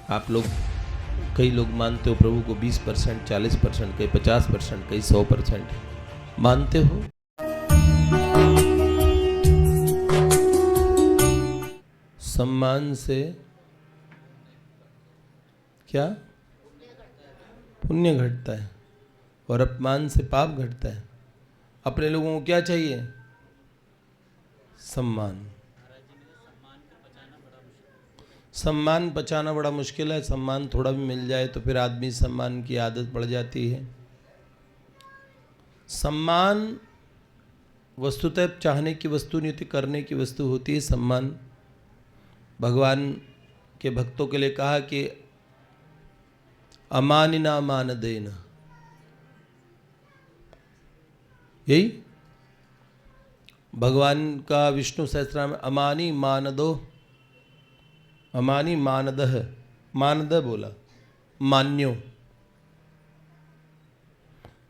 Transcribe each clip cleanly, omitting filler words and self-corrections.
आप लोग, कई लोग मानते हो प्रभु को 20%, 40%, कई 50%, कई 100% मानते हो। सम्मान से क्या पुण्य घटता है और अपमान से पाप घटता है। अपने लोगों को क्या चाहिए? सम्मान। सम्मान पचाना बड़ा मुश्किल है। सम्मान थोड़ा भी मिल जाए तो फिर आदमी सम्मान की आदत पड़ जाती है। सम्मान वस्तुतः चाहने की वस्तु नहीं होती, करने की वस्तु होती है। सम्मान भगवान के भक्तों के लिए कहा कि अमानिना मान देना, यही भगवान का विष्णु सहस्त्रनाम में अमानी मानदो, अमानी मानदह, मानदह बोला, मान्यो।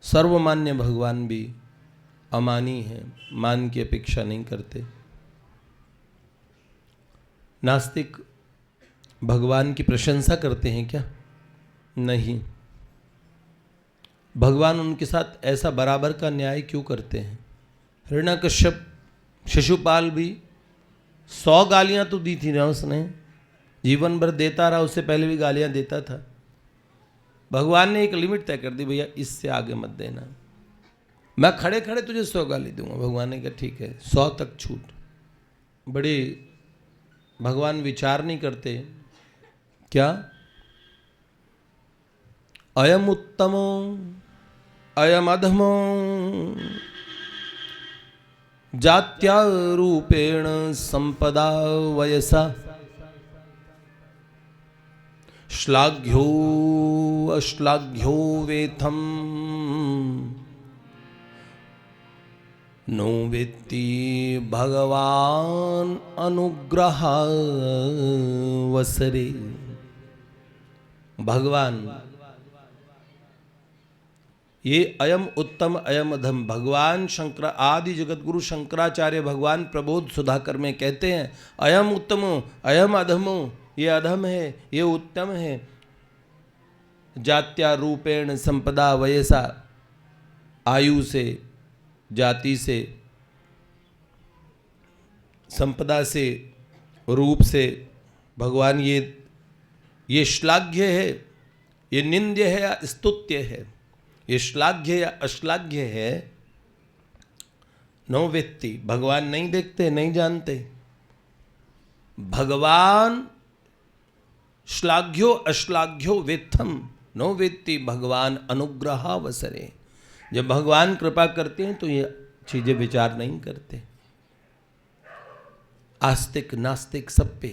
सर्वमान्य भगवान भी अमानी है, मान की अपेक्षा नहीं करते। नास्तिक भगवान की प्रशंसा करते हैं क्या? नहीं। भगवान उनके साथ ऐसा बराबर का न्याय क्यों करते हैं? हिरण्यकश्यप, शिशुपाल भी 100 गालियां तो दी थी ना उसने, जीवन भर देता रहा, उससे पहले भी गालियां देता था। भगवान ने एक लिमिट तय कर दी, भैया इससे आगे मत देना, मैं खड़े खड़े तुझे 100 गाली दूंगा। भगवान ने कहा ठीक है, 100 तक छूट। बड़े भगवान विचार नहीं करते क्या? अयम उत्तमो अयम अधमो जात्या रूपेण संपदा वयसा श्लाघ्यो अश्लाघ्यो वेथम नो वेत्ति भगवान अनुग्रह वसरे। भगवान ये अयम उत्तम अयम अधम, भगवान शंकर आदि जगत गुरु शंकराचार्य भगवान प्रबोध सुधाकर में कहते हैं अयम उत्तमो अयम अधमो, ये अधम है ये उत्तम है। जात्या रूपेण संपदा वयसा, आयु से, जाति से, संपदा से, रूप से भगवान ये श्लाघ्य है, ये निंद्य है या स्तुत्य है, ये श्लाघ्य या अश्लाघ्य है। नो वेत्ति, भगवान नहीं देखते, नहीं जानते। भगवान श्लाघ्यो अश्लाघ्यो वेत्थम नो वेत्ति भगवान अनुग्रह वसरे। जब भगवान कृपा करते हैं तो ये चीजें विचार नहीं करते। आस्तिक नास्तिक सब पे।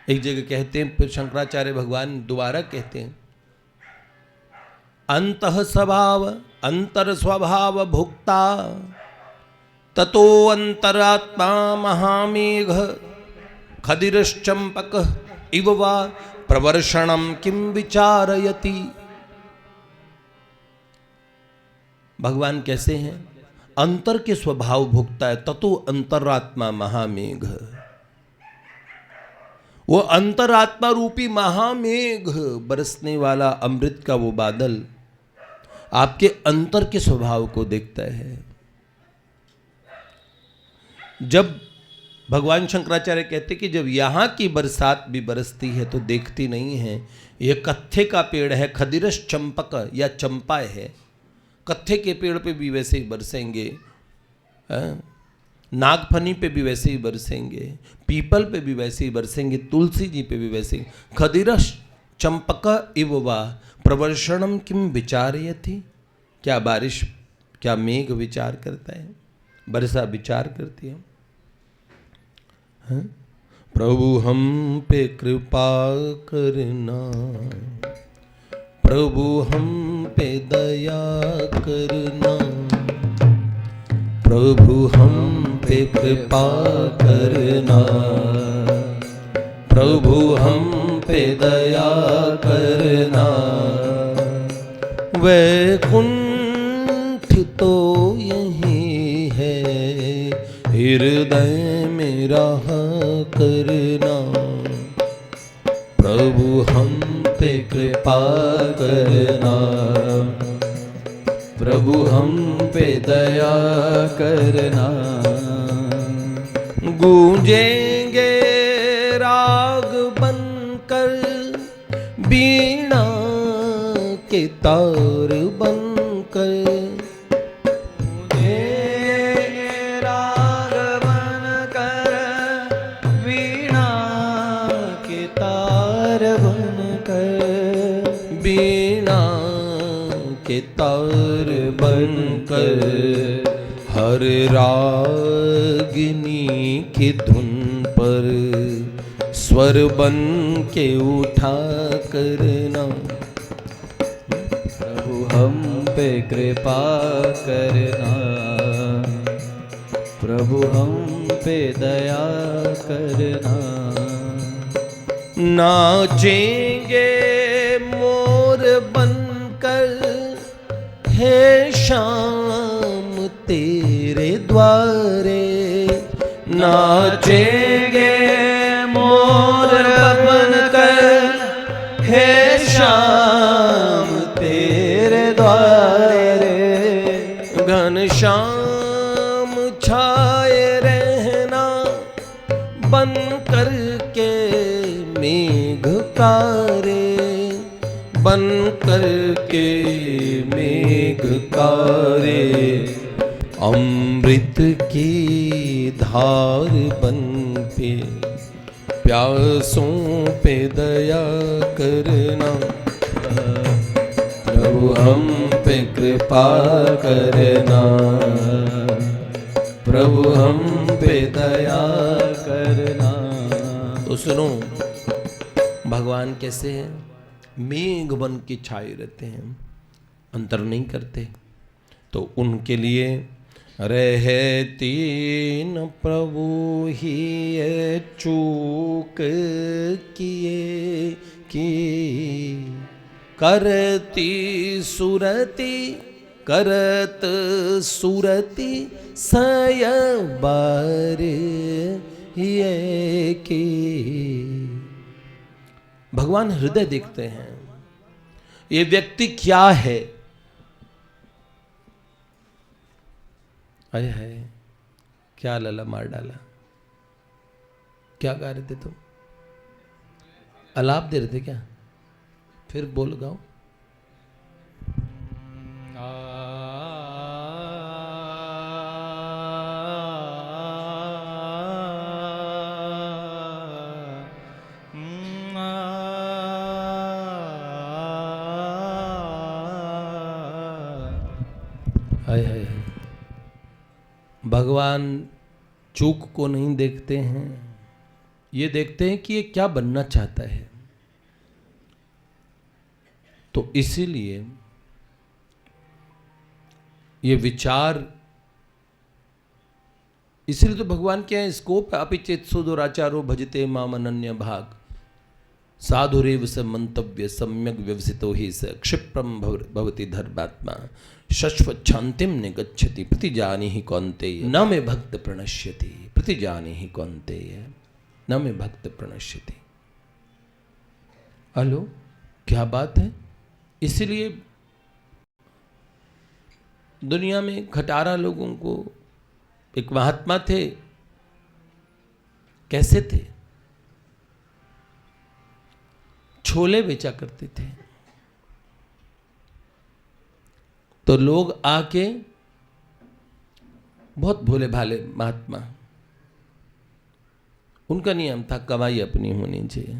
एक जगह कहते हैं, फिर शंकराचार्य भगवान दोबारा कहते हैं अंतः स्वभाव अंतर स्वभाव भुक्ता ततो अंतरात्मा महामेघ खदिरश्चंपक इव वा प्रवर्षणम किम विचारयति। भगवान कैसे हैं? अंतर के स्वभाव भुगता है, ततो अंतरात्मा महामेघ। वो अंतरात्मा रूपी महामेघ, बरसने वाला अमृत का वो बादल आपके अंतर के स्वभाव को देखता है। जब भगवान शंकराचार्य कहते कि जब यहां की बरसात भी बरसती है तो देखती नहीं है। ये कत्थे का पेड़ है, खदिरस चंपक या चंपा है, कत्थे के पेड़ पे भी वैसे ही बरसेंगे, नागफनी पे भी वैसे ही बरसेंगे, पीपल पे भी वैसे ही बरसेंगे, तुलसी जी पे भी वैसे ही। खदिरस चंपक इव वा प्रवर्षणम किम विचारयति। क्या बारिश, क्या मेघ विचार करता है? वर्षा विचार करती है। प्रभु हम पे कृपा करना, प्रभु हम पे दया करना, प्रभु हम पे कृपा करना, प्रभु हम पे दया करना। वैकुंठ तो यही है, हृदय में रहा करना। करना, प्रभु हम पे कृपा करना, प्रभु हम पे दया करना। गूंजेंगे राग बनकर, बीणा के तार बनकर, गूंजेंगे राग बनकर, वीणा के तार बनकर, बीणा के तार बनकर, हर रागिनी की धुन पर स्वर बन के उठा करना, प्रभु हम पे कृपा करना, प्रभु हम पे दया करना। नाचेंगे मोर बनकर, हे शाम तेरे द्वारे, नाचेंगे मोर बनकर, हे शाम तेरे द्वारे, घनश्याम छाए रहना, बन कर के मेघकारे, बन कर के मेघकारे, अमृत की धार बन पे प्यासों पे दया करना, प्रभु हम पे कृपा करना, प्रभु हम पे दया करना। तो सुनो, भगवान कैसे हैं? मेघ बन के छाए रहते हैं, अंतर नहीं करते। तो उनके लिए रहती न प्रभु ही ये चूक किए की, करती सुरती करत सुरती सयबार ये की। भगवान हृदय देखते हैं, ये व्यक्ति क्या है। हाय हाय, क्या लला मार डाला। क्या गा रहे थे तुम? अलाप दे रहे थे क्या? फिर बोल गाओ। हाय हाय हाय। भगवान चूक को नहीं देखते हैं, ये देखते हैं कि ये क्या बनना चाहता है। तो इसीलिए ये विचार, इसलिए तो भगवान क्या है, स्कोप अपिचेत सुदुराचारो भजते माम अनन्य भाग, साधुरेव स मंतव्य सम्यक व्यवसितो ही स क्षिप्रम भवति धर्मात्मा शश्वत शांतिम निगच्छति प्रतिजानी ही कौन्तेय न मे भक्त प्रणश्यति प्रतिजानी ही कौन्तेय न मे भक्त प्रणश्यति। हेलो, क्या बात है। इसलिए दुनिया में खटारा लोगों को, एक महात्मा थे, कैसे थे, छोले बेचा करते थे। तो लोग आके, बहुत भोले भाले महात्मा, उनका नियम था कमाई अपनी होनी चाहिए।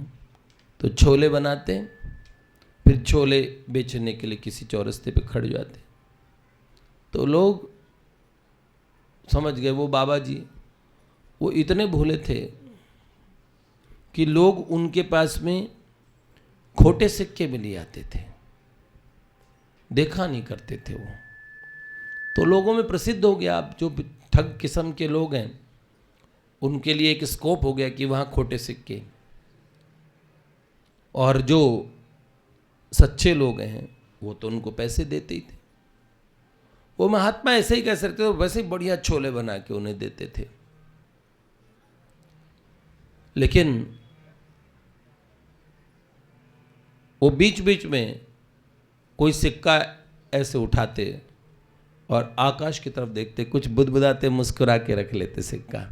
तो छोले बनाते, फिर छोले बेचने के लिए किसी चौरस्ते पे खड़े जाते। तो लोग समझ गए वो बाबा जी, वो इतने भोले थे कि लोग उनके पास में खोटे सिक्के भी ले आते थे, देखा नहीं करते थे वो। तो लोगों में प्रसिद्ध हो गया। अब जो ठग किस्म के लोग हैं उनके लिए एक स्कोप हो गया कि वहाँ खोटे सिक्के, और जो सच्चे लोग हैं वो तो उनको पैसे देते ही थे। वो महात्मा ऐसे ही कह सकते थे, वैसे ही बढ़िया छोले बना के उन्हें देते थे। लेकिन वो बीच बीच में कोई सिक्का ऐसे उठाते और आकाश की तरफ देखते, कुछ बुदबुदाते, मुस्कुरा के रख लेते सिक्का।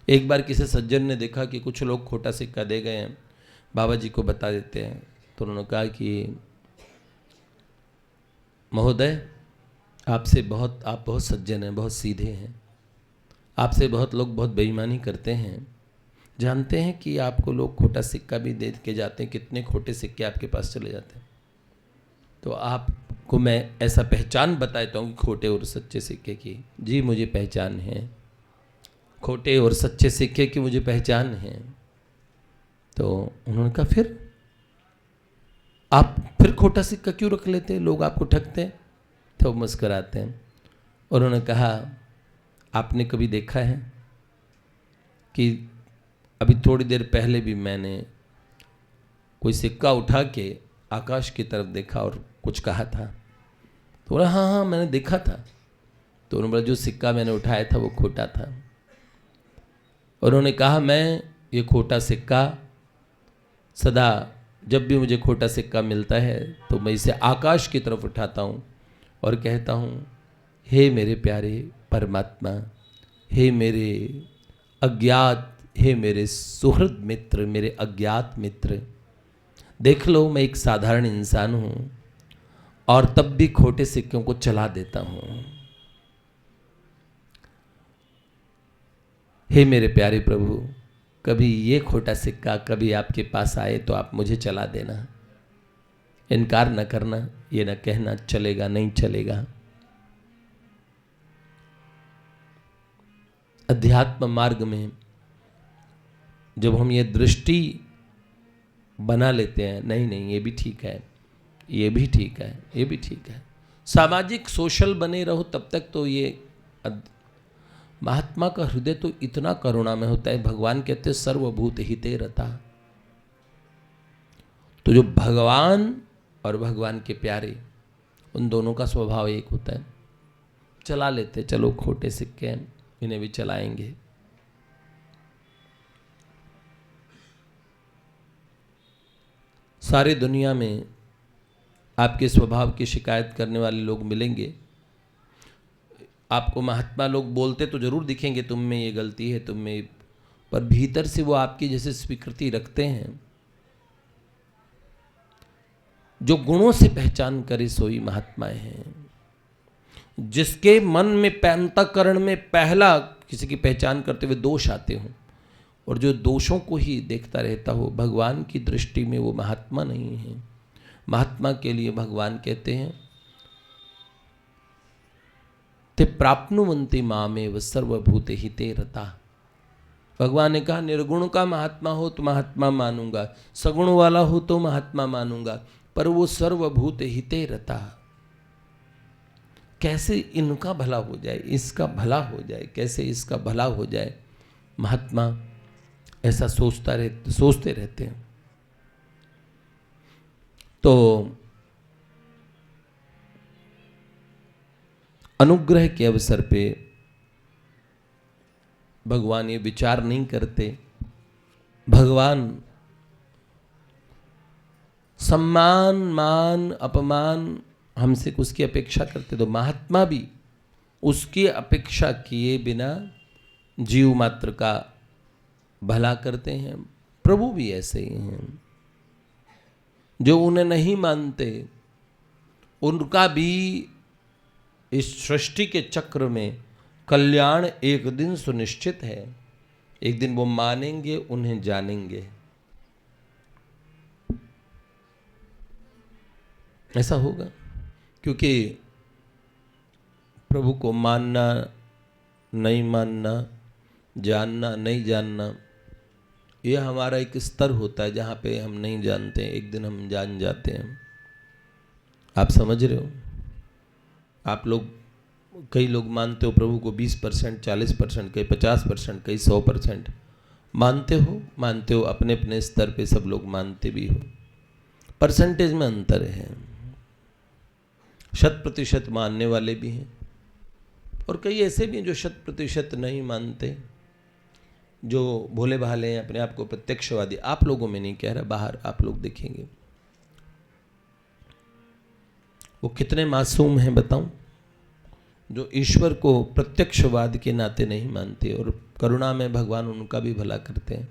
एक बार किसी सज्जन ने देखा कि कुछ लोग खोटा सिक्का दे गए हैं, बाबा जी को बता देते हैं। तो उन्होंने कहा कि महोदय, आप बहुत सज्जन हैं, बहुत सीधे हैं, आपसे बहुत लोग बहुत बेईमानी करते हैं, जानते हैं कि आपको लोग खोटा सिक्का भी दे के जाते हैं, कितने खोटे सिक्के आपके पास चले जाते हैं। तो आपको मैं ऐसा पहचान बताता हूँ कि खोटे और सच्चे सिक्के की। जी मुझे पहचान है, खोटे और सच्चे सिक्के की मुझे पहचान है। तो उन्होंने कहा फिर आप फिर खोटा सिक्का क्यों रख लेते हैं, लोग आपको ठगते हैं? तो मुस्कुराते हैं। उन्होंने कहा आपने कभी देखा है कि अभी थोड़ी देर पहले भी मैंने कोई सिक्का उठा के आकाश की तरफ देखा और कुछ कहा था? तो बोला हाँ हाँ मैंने देखा था। तो उन्होंने बोला जो सिक्का मैंने उठाया था वो खोटा था। उन्होंने कहा मैं ये खोटा सिक्का सदा, जब भी मुझे खोटा सिक्का मिलता है तो मैं इसे आकाश की तरफ उठाता हूँ और कहता हूँ, हे मेरे प्यारे परमात्मा, हे मेरे अज्ञात, हे मेरे सुहृद मित्र, मेरे अज्ञात मित्र, देख लो मैं एक साधारण इंसान हूँ और तब भी खोटे सिक्कों को चला देता हूँ। हे मेरे प्यारे प्रभु, कभी ये खोटा सिक्का कभी आपके पास आए तो आप मुझे चला देना, इनकार न करना, ये न कहना चलेगा नहीं चलेगा। अध्यात्म मार्ग में जब हम ये दृष्टि बना लेते हैं, नहीं नहीं ये भी ठीक है, ये भी ठीक है, ये भी ठीक है, सामाजिक सोशल बने रहो तब तक तो ये महात्मा का हृदय तो इतना करुणा में होता है। भगवान कहते हैं सर्वभूत हिते रता। तो जो भगवान और भगवान के प्यारे, उन दोनों का स्वभाव एक होता है, चला लेते, चलो खोटे सिक्के हैं इन्हें भी चलाएंगे। सारी दुनिया में आपके स्वभाव की शिकायत करने वाले लोग मिलेंगे। आपको महात्मा लोग बोलते तो जरूर दिखेंगे तुम में ये गलती है, तुम में, पर भीतर से वो आपकी जैसे स्वीकृति रखते हैं। जो गुणों से पहचान करे सोई महात्माएं हैं। जिसके मन में अंतःकरण में पहला किसी की पहचान करते हुए दोष आते हों और जो दोषों को ही देखता रहता हो, भगवान की दृष्टि में वो महात्मा नहीं है। महात्मा के लिए भगवान कहते हैं ते प्राप्नुवन्ति मामेव सर्वभूत हिते रता। भगवान ने कहा निर्गुण का महात्मा हो तो महात्मा मानूंगा, सगुण वाला हो तो महात्मा मानूंगा, पर वो सर्वभूत हिते रता। कैसे इनका भला हो जाए, इसका भला हो जाए, कैसे इसका भला हो जाए, महात्मा ऐसा सोचते रहते हैं। तो अनुग्रह के अवसर पे भगवान ये विचार नहीं करते। भगवान सम्मान मान अपमान हमसे उसकी अपेक्षा करते, तो महात्मा भी उसकी अपेक्षा किए बिना जीव मात्र का भला करते हैं। प्रभु भी ऐसे ही हैं। जो उन्हें नहीं मानते उनका भी इस सृष्टि के चक्र में कल्याण एक दिन सुनिश्चित है। एक दिन वो मानेंगे, उन्हें जानेंगे। ऐसा होगा, क्योंकि प्रभु को मानना नहीं मानना, जानना नहीं जानना, यह हमारा एक स्तर होता है जहाँ पे हम नहीं जानते, एक दिन हम जान जाते हैं। आप समझ रहे हो? आप लोग, कई लोग मानते हो प्रभु को 20%, 40%, कई 50%, कई 100% मानते हो अपने अपने स्तर पे सब लोग मानते भी हो। परसेंटेज में अंतर है। 100% मानने वाले भी हैं और कई ऐसे भी हैं जो 100% नहीं मानते। जो भोले भाले हैं, अपने आप को प्रत्यक्षवादी, आप लोगों में नहीं कह रहा, बाहर आप लोग देखेंगे वो कितने मासूम हैं बताऊं, जो ईश्वर को प्रत्यक्षवाद के नाते नहीं मानते और करुणा में भगवान उनका भी भला करते हैं।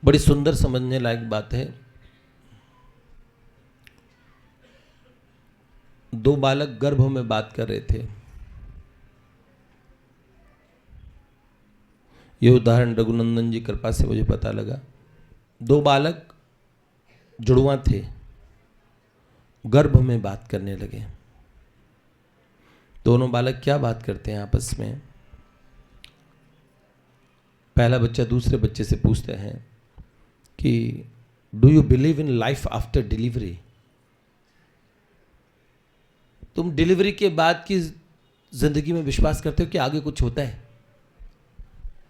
बड़ी सुंदर समझने लायक बात है। दो बालक गर्भ में बात कर रहे थे। यह उदाहरण रघुनंदन जी कृपा से मुझे पता लगा। दो बालक जुड़वा थे, गर्भ में बात करने लगे। दोनों बालक क्या बात करते हैं आपस में? पहला बच्चा दूसरे बच्चे से पूछते हैं कि do you believe in life after delivery? तुम डिलीवरी के बाद की जिंदगी में विश्वास करते हो कि आगे कुछ होता है?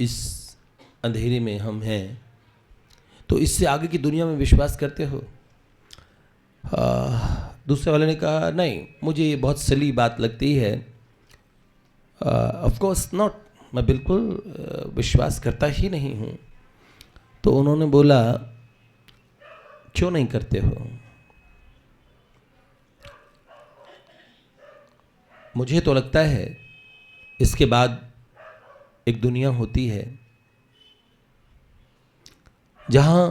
इस अंधेरे में हम हैं, तो इससे आगे की दुनिया में विश्वास करते हो? दूसरे वाले ने कहा नहीं, मुझे ये बहुत सली बात लगती है। ऑफ कोर्स नॉट, मैं बिल्कुल विश्वास करता ही नहीं हूँ। तो उन्होंने बोला क्यों नहीं करते हो? मुझे तो लगता है इसके बाद एक दुनिया होती है जहां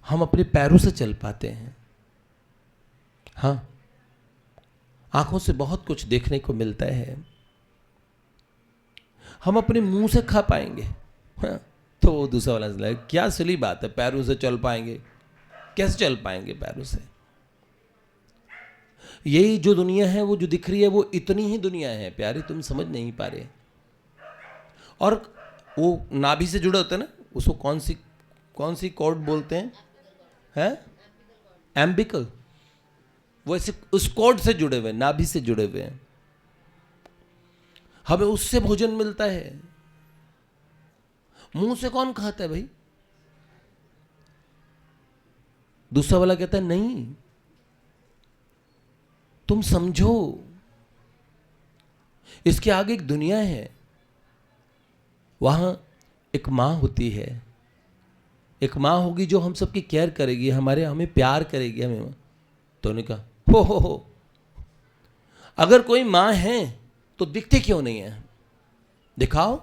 हम अपने पैरों से चल पाते हैं। हाँ, आंखों से बहुत कुछ देखने को मिलता है। हम अपने मुंह से खा पाएंगे। हाँ, तो वो दूसरा वाला लगा क्या सिली बात है, पैरों से चल पाएंगे? कैसे चल पाएंगे पैरों से? यही जो दुनिया है, वो जो दिख रही है, वो इतनी ही दुनिया है प्यारे, तुम समझ नहीं पा रहे। और वो नाभि से जुड़े होते हैं ना, उसको कौन सी कॉर्ड बोलते हैं? एम्बिकल। वो ऐसे उस कॉर्ड से जुड़े हुए, नाभि से जुड़े हुए हैं। हमें उससे भोजन मिलता है। मुंह से कौन खाता है भाई? दूसरा वाला कहता है नहीं, तुम समझो, इसके आगे एक दुनिया है। वहां एक मां होती है, एक मां होगी जो हम सबकी केयर करेगी, हमें प्यार करेगी। हमें तो उन्होंने कहा हो, अगर कोई मां है तो दिखते क्यों नहीं है? दिखाओ।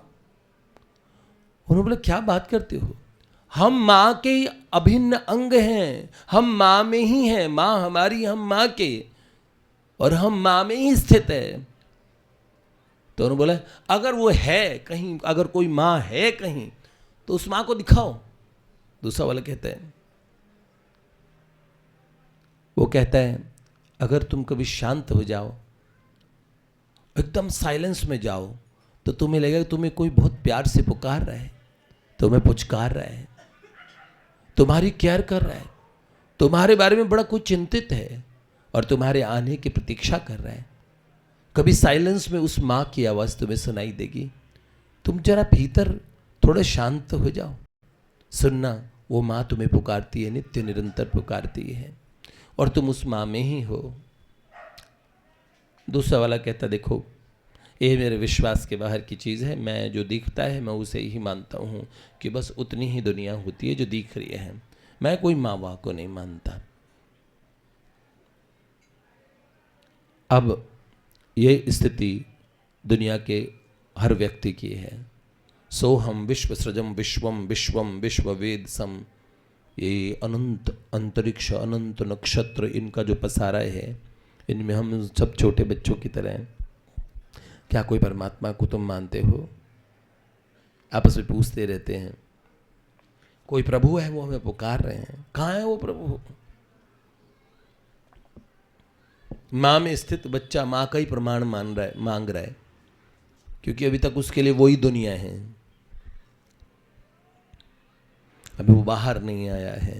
उन्होंने बोला क्या बात करते हो? हम मां के अभिन्न अंग हैं, हम मां में ही हैं। मां हमारी, हम मां के, और हम मां में ही स्थित है। तो उन्होंने बोला अगर वो है कहीं, अगर कोई मां है कहीं, तो उस मां को दिखाओ। दूसरा वाला कहता है, वो कहता है अगर तुम कभी शांत हो जाओ, एकदम साइलेंस में जाओ, तो तुम्हें लगेगा कि तुम्हें कोई बहुत प्यार से पुकार रहा है, तुम्हें पुचकार रहा है, तुम्हारी केयर कर रहा है, तुम्हारे बारे में बड़ा कुछ चिंतित है और तुम्हारे आने की प्रतीक्षा कर रहा है। कभी साइलेंस में उस माँ की आवाज़ तुम्हें सुनाई देगी। तुम जरा भीतर थोड़ा शांत हो जाओ, सुनना, वो माँ तुम्हें पुकारती है, नित्य निरंतर पुकारती है, और तुम उस माँ में ही हो। दूसरा वाला कहता देखो, ये मेरे विश्वास के बाहर की चीज़ है। मैं जो दिखता है मैं उसे ही मानता हूँ कि बस उतनी ही दुनिया होती है जो दिख रही है। मैं कोई माँ बाप को नहीं मानता। अब ये स्थिति दुनिया के हर व्यक्ति की है। सो हम विश्व सृजम विश्वम विश्वम विश्ववेद सम, ये अनंत अंतरिक्ष, अनंत नक्षत्र, इनका जो पसारा है, इनमें हम सब छोटे बच्चों की तरह हैं। क्या कोई परमात्मा को तुम मानते हो? आपस में पूछते रहते हैं। कोई प्रभु है, वो हमें पुकार रहे हैं। कहाँ है वो प्रभु? माँ में स्थित बच्चा माँ का ही प्रमाण मांग रहा है, क्योंकि अभी तक उसके लिए वही दुनिया है, अभी वो बाहर नहीं आया है।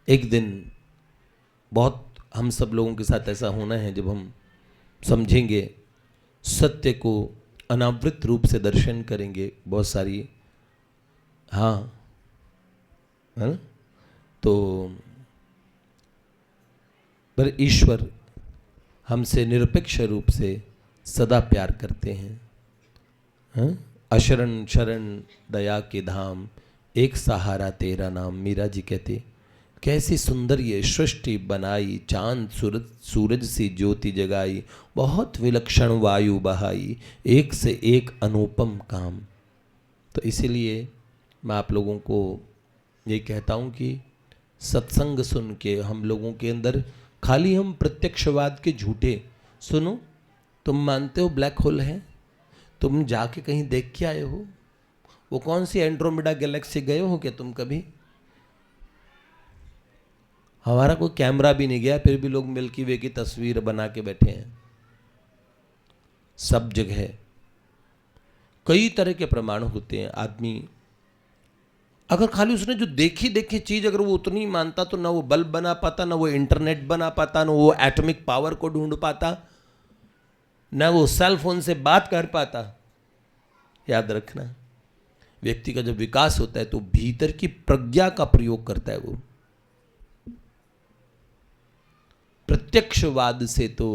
एक दिन बहुत हम सब लोगों के साथ ऐसा होना है जब हम समझेंगे, सत्य को अनावृत रूप से दर्शन करेंगे, बहुत सारी, हाँ है ना, तो पर ईश्वर हमसे निरपेक्ष रूप से सदा प्यार करते हैं। हाँ? अशरण शरण दया के धाम, एक सहारा तेरा नाम। मीरा जी कहते कैसी सुंदर ये सृष्टि बनाई, चांद सूरज सी ज्योति जगाई, बहुत विलक्षण वायु बहाई, एक से एक अनुपम काम। तो इसीलिए मैं आप लोगों को ये कहता हूँ कि सत्संग सुन के हम लोगों के अंदर खाली हम प्रत्यक्षवाद के झूठे सुनो। तुम मानते हो ब्लैक होल है? तुम जाके कहीं देख के आए हो? वो कौन सी एंड्रोमेडा गैलेक्सी गए हो क्या तुम कभी? हमारा कोई कैमरा भी नहीं गया, फिर भी लोग मिल्की वे की तस्वीर बना के बैठे हैं। सब जगह कई तरह के प्रमाण होते हैं। आदमी अगर खाली उसने जो देखी चीज अगर वो उतनी मानता तो ना वो बल्ब बना पाता, ना वो इंटरनेट बना पाता, ना वो एटॉमिक पावर को ढूंढ पाता, ना वो सेल फोन से बात कर पाता। याद रखना, व्यक्ति का जब विकास होता है तो भीतर की प्रज्ञा का प्रयोग करता है वो। प्रत्यक्षवाद से तो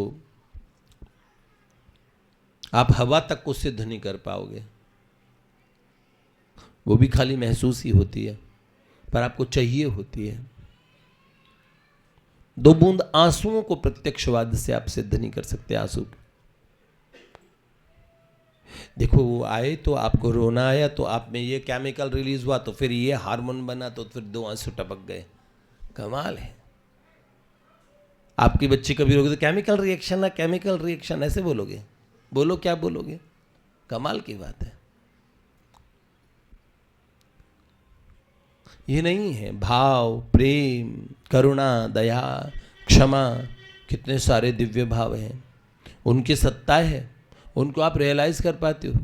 आप हवा तक को सिद्ध नहीं कर पाओगे, वो भी खाली महसूस ही होती है, पर आपको चाहिए होती है। 2 बूंद आंसुओं को प्रत्यक्षवाद से आप सिद्ध नहीं कर सकते। आंसू देखो, वो आए तो आपको रोना आया तो आप में ये केमिकल रिलीज हुआ तो फिर ये हार्मोन बना तो फिर 2 आंसू टपक गए। कमाल है। आपकी बच्ची कभी रोगे तो केमिकल रिएक्शन ना केमिकल रिएक्शन ऐसे बोलोगे? बोलो क्या बोलोगे? कमाल की बात है। ये नहीं है भाव, प्रेम, करुणा, दया, क्षमा, कितने सारे दिव्य भाव हैं, उनकी सत्ता है, उनको आप रियलाइज कर पाते हो?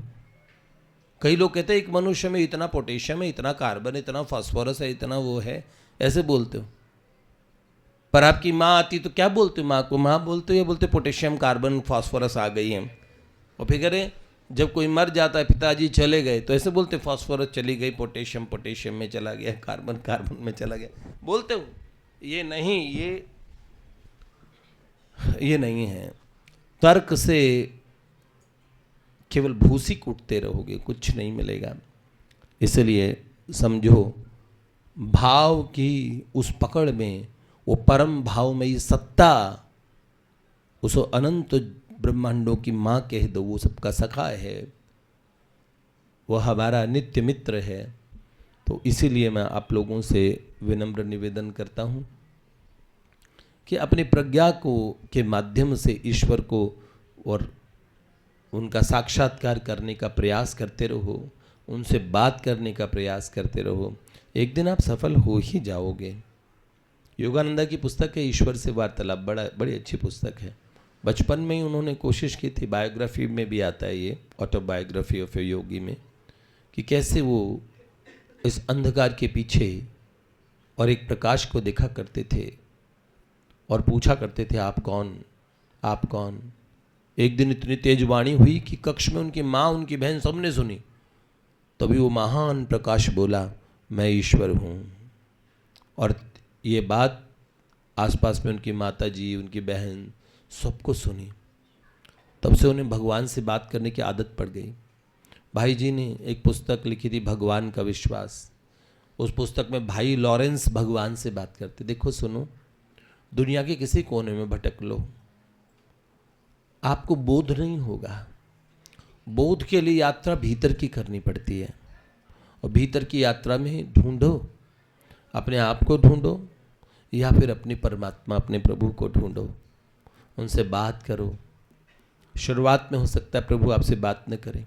कई लोग कहते हैं एक मनुष्य में इतना पोटेशियम है, इतना कार्बन, इतना फास्फोरस है, इतना वो है, ऐसे बोलते हो। पर आपकी माँ आती तो क्या बोलते हो? माँ को माँ बोलते हो या बोलते पोटेशियम कार्बन फास्फोरस आ गई है? और फिर करें जब कोई मर जाता है, पिताजी चले गए, तो ऐसे बोलते फास्फोरस चली गई, पोटेशियम पोटेशियम में चला गया, कार्बन कार्बन में चला गया, बोलते हो? ये नहीं, ये नहीं है। तर्क से केवल भूसी कूटते रहोगे, कुछ नहीं मिलेगा। इसलिए समझो, भाव की उस पकड़ में वो परम भाव में ये सत्ता, उस अनंत ब्रह्मांडों की माँ कह दो, वो सबका सखा है, वो हमारा नित्य मित्र है। तो इसीलिए मैं आप लोगों से विनम्र निवेदन करता हूँ कि अपनी प्रज्ञा को के माध्यम से ईश्वर को और उनका साक्षात्कार करने का प्रयास करते रहो, उनसे बात करने का प्रयास करते रहो। एक दिन आप सफल हो ही जाओगे। योगानंदा की पुस्तक है ईश्वर से वार्तालाप, बड़ी अच्छी पुस्तक है। बचपन में ही उन्होंने कोशिश की थी, बायोग्राफी में भी आता है ये, ऑटोबायोग्राफी ऑफ ए योगी में, कि कैसे वो इस अंधकार के पीछे और एक प्रकाश को देखा करते थे और पूछा करते थे, आप कौन, आप कौन। एक दिन इतनी तेज वाणी हुई कि कक्ष में उनकी माँ, उनकी बहन सबने सुनी। तभी वो महान प्रकाश बोला, मैं ईश्वर हूँ। और ये बात आसपास में उनकी माता जी, उनकी बहन सबको सुनी। तब से उन्हें भगवान से बात करने की आदत पड़ गई। भाई जी ने एक पुस्तक लिखी थी, भगवान का विश्वास। उस पुस्तक में भाई लॉरेंस भगवान से बात करते। देखो सुनो, दुनिया के किसी कोने में भटक लो, आपको बोध नहीं होगा। बोध के लिए यात्रा भीतर की करनी पड़ती है, और भीतर की यात्रा में ढूंढो, अपने आप को ढूंढो या फिर अपनी परमात्मा, अपने प्रभु को ढूंढो, उनसे बात करो। शुरुआत में हो सकता है प्रभु आपसे बात न करें,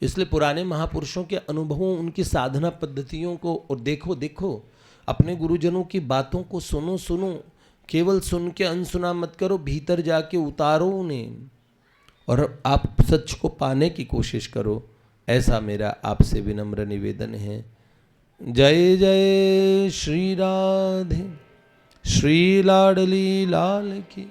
इसलिए पुराने महापुरुषों के अनुभवों, उनकी साधना पद्धतियों को और देखो, अपने गुरुजनों की बातों को सुनो। केवल सुन के अनसुना मत करो, भीतर जाके उतारो उन्हें और आप सच को पाने की कोशिश करो। ऐसा मेरा आपसे विनम्र निवेदन है। जय जय श्री राधे, श्री लाडली लाल की।